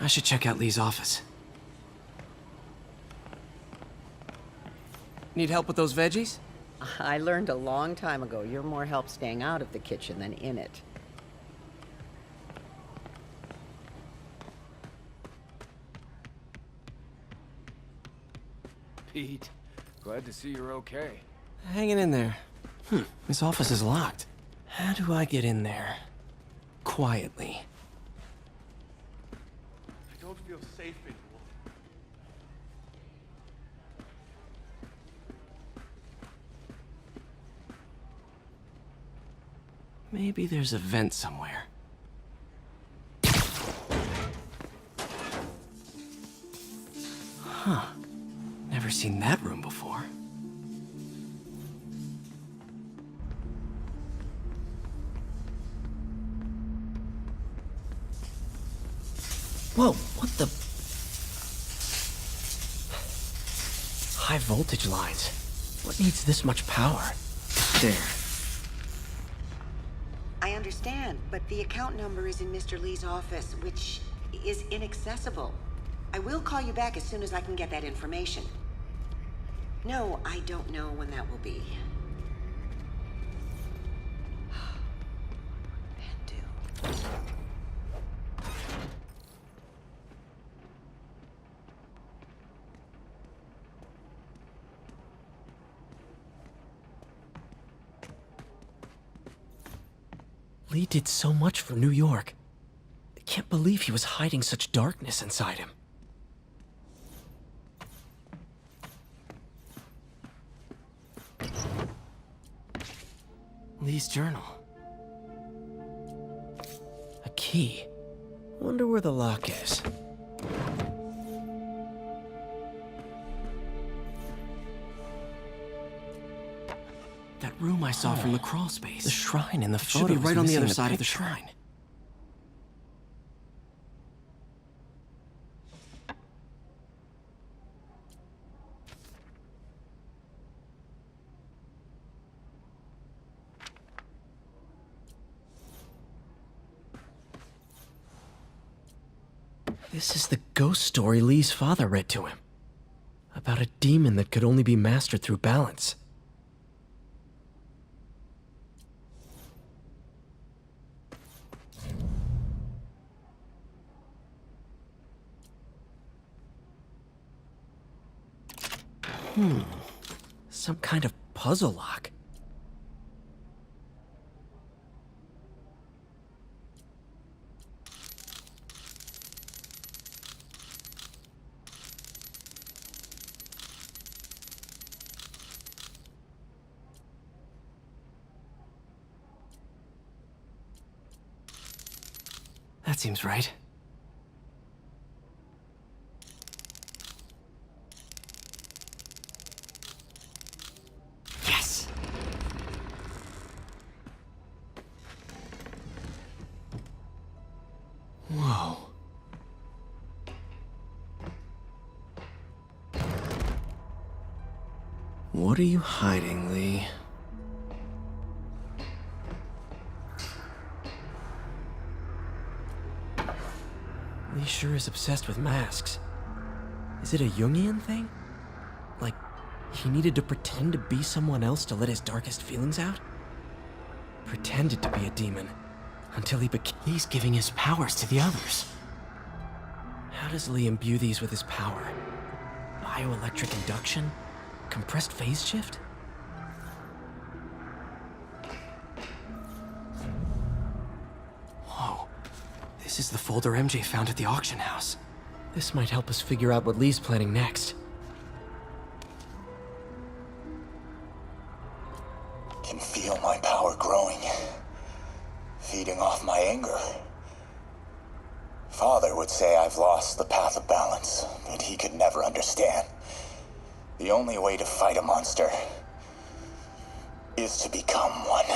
I should check out Lee's office. Need help with those veggies? I learned a long time ago you're more help staying out of the kitchen than in it. Pete, glad to see you're okay. Hanging in there. His office is locked. How do I get in there? Quietly. I don't feel safe anymore. Maybe there's a vent somewhere. Huh. Never seen that room before. Whoa, what the? High voltage lines. What needs this much power? There. I understand, but the account number is in Mr. Lee's office, which is inaccessible. I will call you back as soon as I can get that information. No, I don't know when that will be. Man, do. Lee did so much for New York. I can't believe he was hiding such darkness inside him. Lee's journal. A key. Wonder where the lock is. That room I saw from the crawl space. The shrine in the photo should be right on the other side of the shrine. This is the ghost story Lee's father read to him. About a demon that could only be mastered through balance. Some kind of puzzle lock. That seems right. Yes! Whoa. What are you hiding, Lee? Lee sure is obsessed with masks. Is it a Jungian thing? Like, he needed to pretend to be someone else to let his darkest feelings out? Pretended to be a demon, until he became... He's giving his powers to the others. How does Lee imbue these with his power? Bioelectric induction? Compressed phase shift? Whoa. This is the folder MJ found at the auction house. This might help us figure out what Lee's planning next. Can feel my power growing, feeding off my anger. Father would say I've lost the path of balance, but he could never understand. The only way to fight a monster is to become one.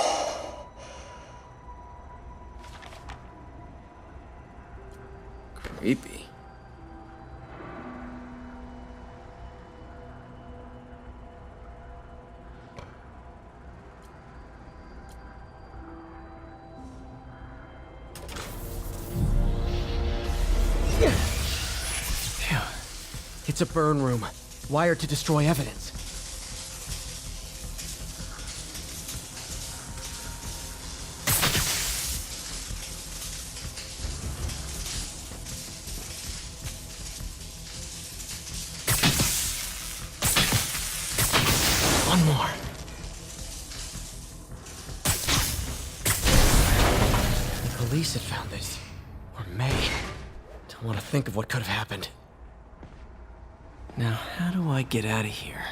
Creepy. It's a burn room, wired to destroy evidence. One more. The police had found this. Or may. Don't want to think of what could have happened. Now, how do I get out of here?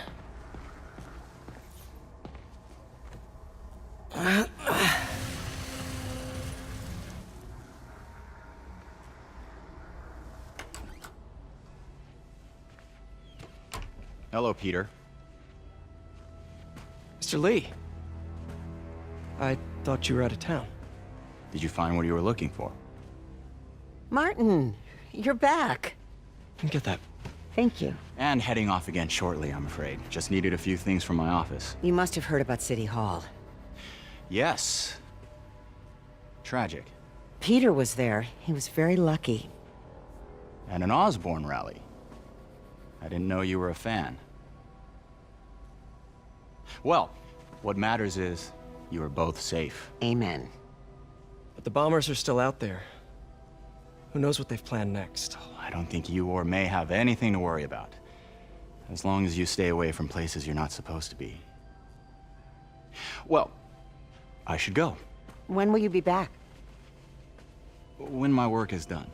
Hello, Peter. Mr. Lee. I thought you were out of town. Did you find what you were looking for? Martin, you're back. Get that. Thank you. And heading off again shortly, I'm afraid. Just needed a few things from my office. You must have heard about City Hall. Yes. Tragic. Peter was there. He was very lucky. And an Osborne rally. I didn't know you were a fan. Well, what matters is you are both safe. Amen. But the bombers are still out there. Who knows what they've planned next? I don't think you or May have anything to worry about. As long as you stay away from places you're not supposed to be. Well, I should go. When will you be back? When my work is done.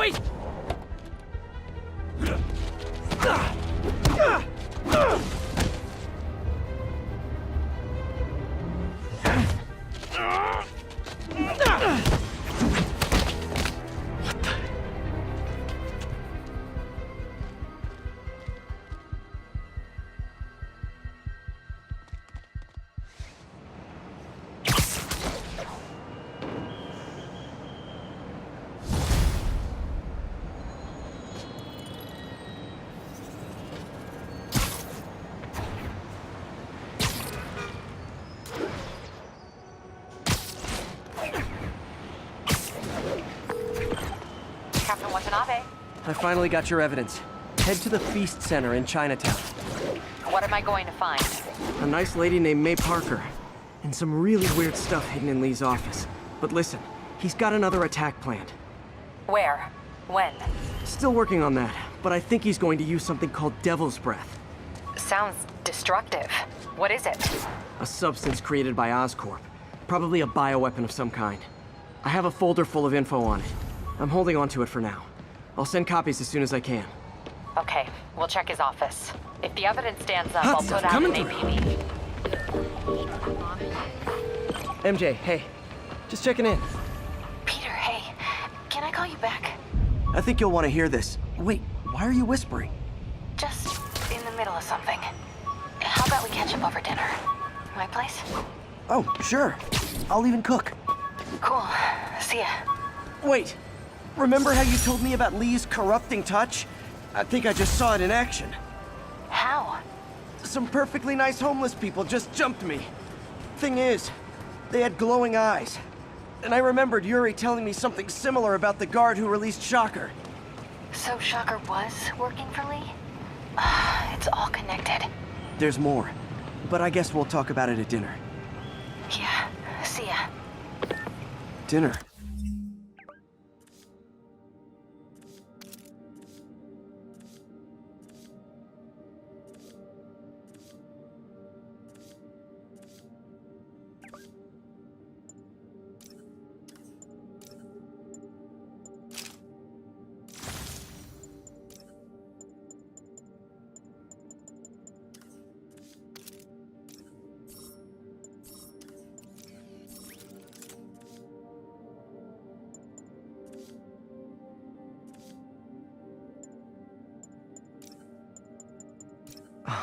Wait! Captain Watanabe, I finally got your evidence. Head to the Feast Center in Chinatown. what am I going to find? A nice lady named May Parker. And some really weird stuff hidden in Lee's office. But listen, he's got another attack planned. Where? When? Still working on that, but I think he's going to use something called Devil's Breath. Sounds destructive. What is it? A substance created by Oscorp. Probably a bioweapon of some kind. I have a folder full of info on it. I'm holding on to it for now. I'll send copies as soon as I can. Okay, we'll check his office. If the evidence stands up, Hot I'll stuff put out an coming APB. MJ, hey. Just checking in. Peter, hey. Can I call you back? I think you'll want to hear this. Wait, why are you whispering? Just in the middle of something. How about we catch up over dinner? My place? Oh, sure. I'll even cook. Cool. See ya. Wait. Remember how you told me about Lee's corrupting touch? I think I just saw it in action. How? Some perfectly nice homeless people just jumped me. Thing is, they had glowing eyes. And I remembered Yuri telling me something similar about the guard who released Shocker. So Shocker was working for Lee? It's all connected. There's more. But I guess we'll talk about it at dinner. Yeah. See ya. Dinner?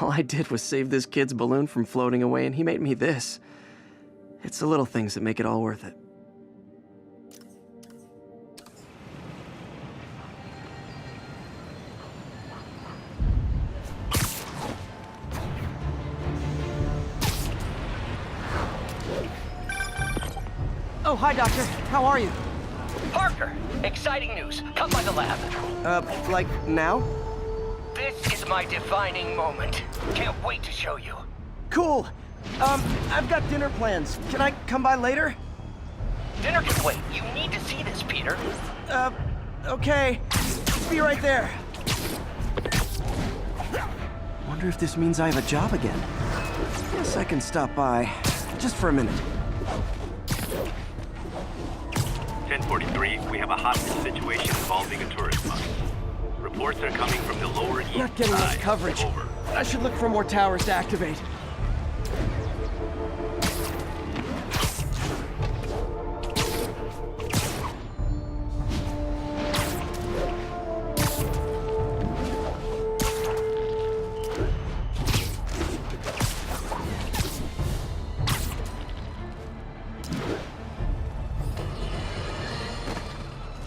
All I did was save this kid's balloon from floating away, and he made me this. It's the little things that make it all worth it. Oh, hi, Doctor. How are you? Parker, exciting news. Come by the lab. Like now? This is my defining moment. Can't wait to show you. Cool. I've got dinner plans. Can I come by later? Dinner can wait. You need to see this, Peter. Okay. Be right there. Wonder if this means I have a job again. Guess I can stop by. Just for a minute. 1043, we have a hostage situation involving a tourist bus. Reports are coming from the lower east Not getting much side. coverage. Over. I should look for more towers to activate.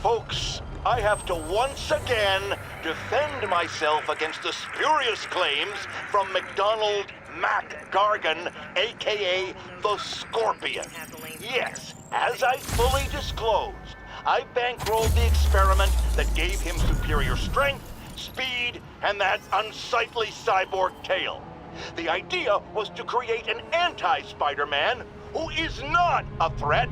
Folks, I have to once again defend myself against the spurious claims from McDonald Mac Gargan, aka the Scorpion. Yes, as I fully disclosed, I bankrolled the experiment that gave him superior strength, speed, and that unsightly cyborg tail. The idea was to create an anti-Spider-Man who is not a threat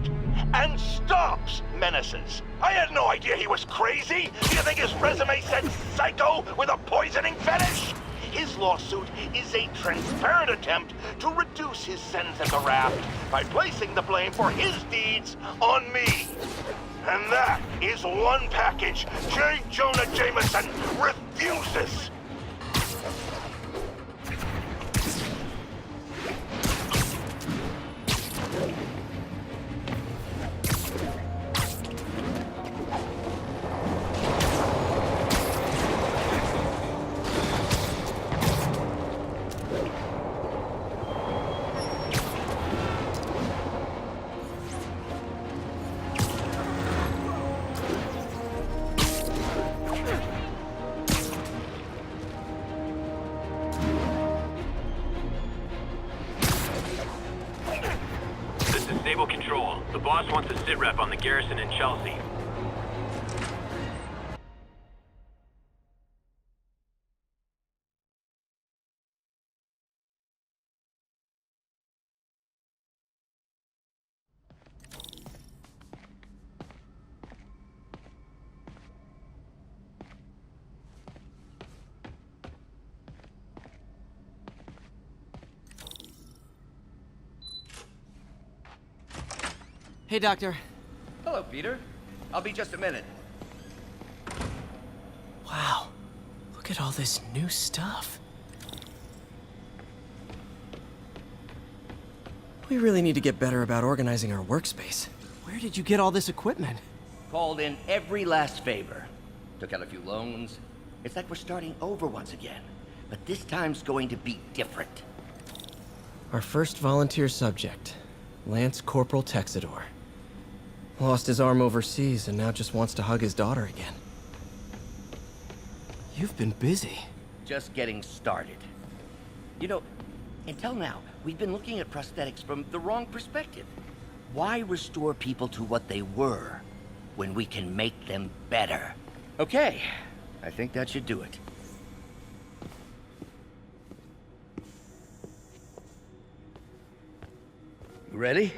and stops menaces. I had no idea he was crazy. Do you think his resume said psycho with a poisoning fetish? His lawsuit is a transparent attempt to reduce his sentence at the raft by placing the blame for his deeds on me. And that is one package J. Jonah Jameson refuses. Stable control. The boss wants a sitrep on the garrison in Chelsea. Hey, Doctor. Hello, Peter. I'll be just a minute. Wow. Look at all this new stuff. We really need to get better about organizing our workspace. Where did you get all this equipment? Called in every last favor. Took out a few loans. It's like we're starting over once again. But this time's going to be different. Our first volunteer subject, Lance Corporal Texador. Lost his arm overseas and now just wants to hug his daughter again. You've been busy. Just getting started. You know, until now, we've been looking at prosthetics from the wrong perspective. Why restore people to what they were when we can make them better? Okay, I think that should do it. You ready?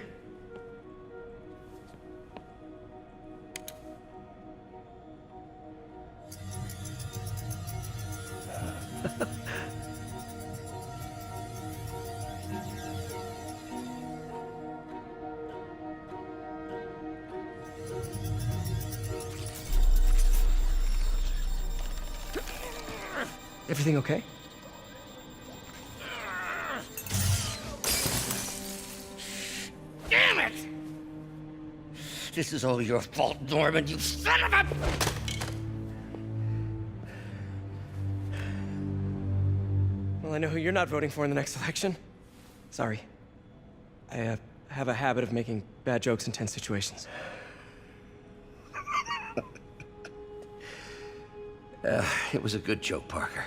Everything okay? Damn it! This is all your fault, Norman, you son of a... Well, I know who you're not voting for in the next election. Sorry. I have a habit of making bad jokes in tense situations. It was a good joke, Parker.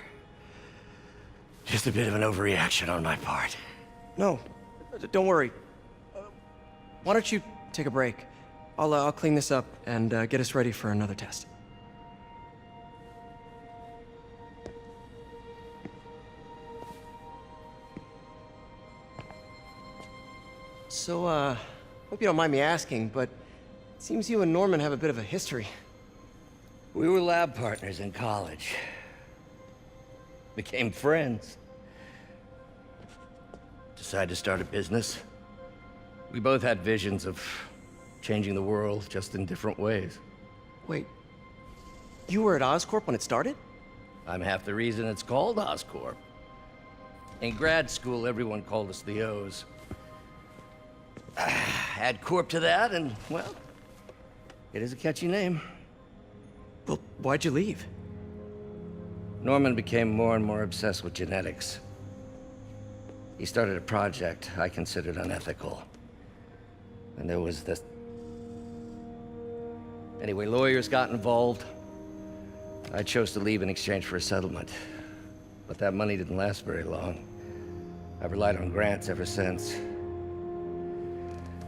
Just a bit of an overreaction on my part. No, don't worry. Why don't you take a break? I'll clean this up and get us ready for another test. So, hope you don't mind me asking, but it seems you and Norman have a bit of a history. We were lab partners in college. Became friends. Decided to start a business. We both had visions of changing the world, just in different ways. Wait, you were at Oscorp when it started? I'm half the reason it's called Oscorp. In grad school, everyone called us the O's. Add Corp to that, and, well, it is a catchy name. Well, why'd you leave? Norman became more and more obsessed with genetics. He started a project I considered unethical. And there was this... Anyway, lawyers got involved. I chose to leave in exchange for a settlement. But that money didn't last very long. I've relied on grants ever since.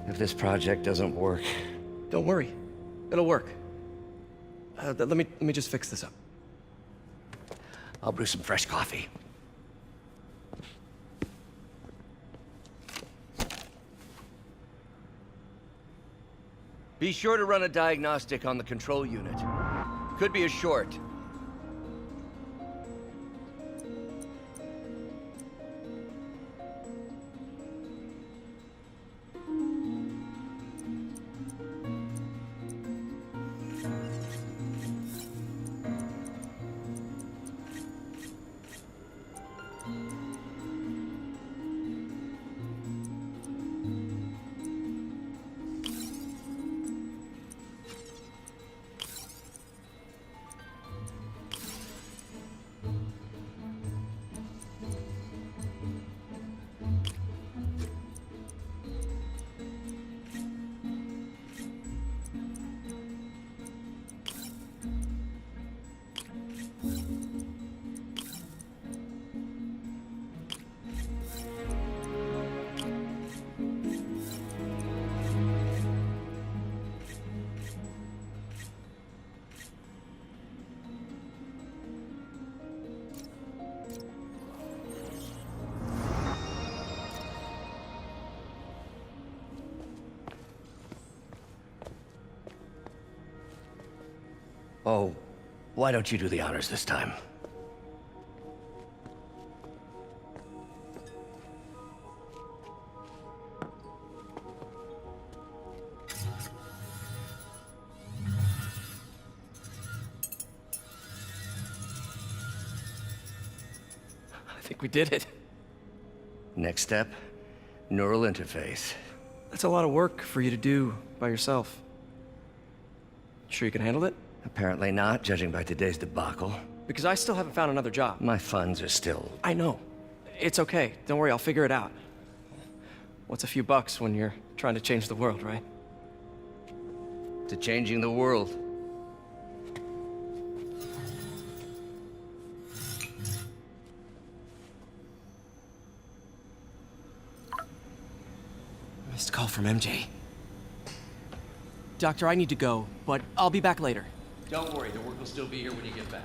If this project doesn't work... Don't worry. It'll work. Let me just fix this up. I'll brew some fresh coffee. Be sure to run a diagnostic on the control unit. Could be a short. Oh, why don't you do the honors this time? I think we did it. Next step, neural interface. That's a lot of work for you to do by yourself. Sure you can handle it? Apparently not, judging by today's debacle. Because I still haven't found another job. My funds are still... I know. It's okay. Don't worry, I'll figure it out. What's a few bucks when you're trying to change the world, right? To changing the world. Missed call from MJ. Doctor, I need to go, but I'll be back later. Don't worry, the work will still be here when you get back.